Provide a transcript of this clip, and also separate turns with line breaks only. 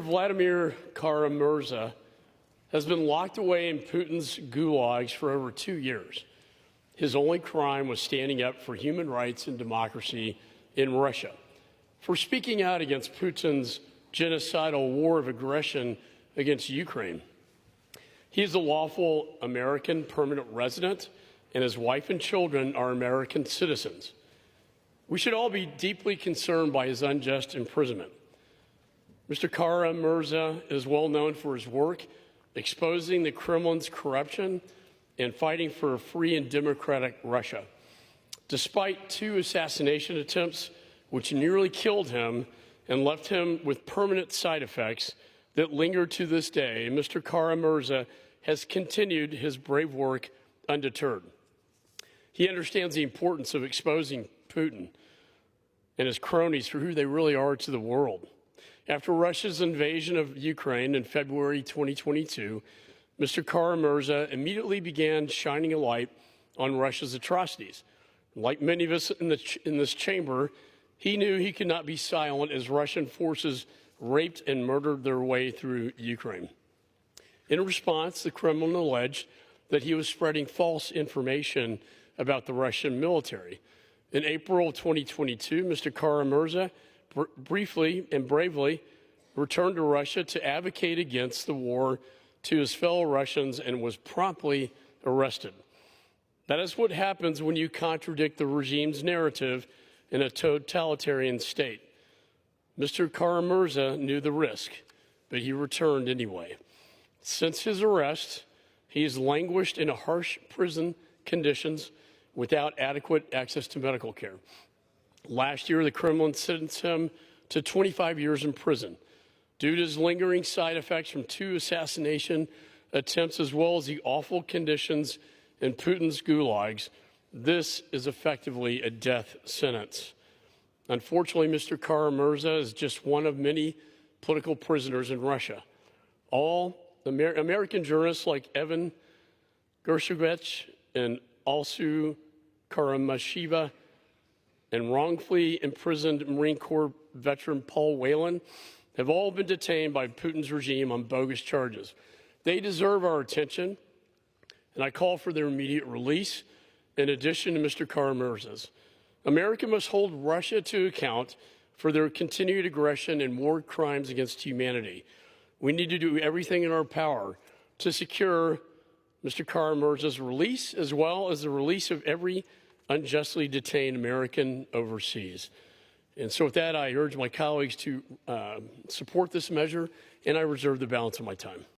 Vladimir Kara-Murza has been locked away in Putin's gulags for over 2 years. His only crime was standing up for human rights and democracy in Russia, for speaking out against Putin's genocidal war of aggression against Ukraine. He is a lawful American permanent resident, and his wife and children are American citizens. We should all be deeply concerned by his unjust imprisonment. Mr. Kara-Murza is well known for his work exposing the Kremlin's corruption and fighting for a free and democratic Russia. Despite 2 assassination attempts which nearly killed him and left him with permanent side effects that linger to this day, Mr. Kara-Murza has continued his brave work undeterred. He understands the importance of exposing Putin and his cronies for who they really are to the world. After Russia's invasion of Ukraine in February 2022, Mr. Kara-Murza immediately began shining a light on Russia's atrocities. Like many of us in this chamber, he knew he could not be silent as Russian forces raped and murdered their way through Ukraine. In response, the Kremlin alleged that he was spreading false information about the Russian military. In April 2022, Mr. Kara-Murza briefly and bravely returned to Russia to advocate against the war to his fellow Russians and was promptly arrested. That is what happens when you contradict the regime's narrative in a totalitarian state. Mr. Kara-Murza knew the risk, but he returned anyway. Since his arrest, he has languished in harsh prison conditions without adequate access to medical care. Last year, the Kremlin sentenced him to 25 years in prison due to his lingering side effects from 2 assassination attempts, as well as the awful conditions in Putin's gulags. This is effectively a death sentence. Unfortunately, Mr. Kara-Murza is just one of many political prisoners in Russia. All American journalists like Evan Gershkovich and Alsu Kara-Murza and wrongfully imprisoned Marine Corps veteran Paul Whelan have all been detained by Putin's regime on bogus charges. They deserve our attention, and I call for their immediate release in addition to Mr. Kara-Murza's. America must hold Russia to account for their continued aggression and war crimes against humanity. We need to do everything in our power to secure Mr. Kara-Murza's release, as well as the release of every unjustly detained American overseas. And so with that, I urge my colleagues to support this measure, and I reserve the balance of my time.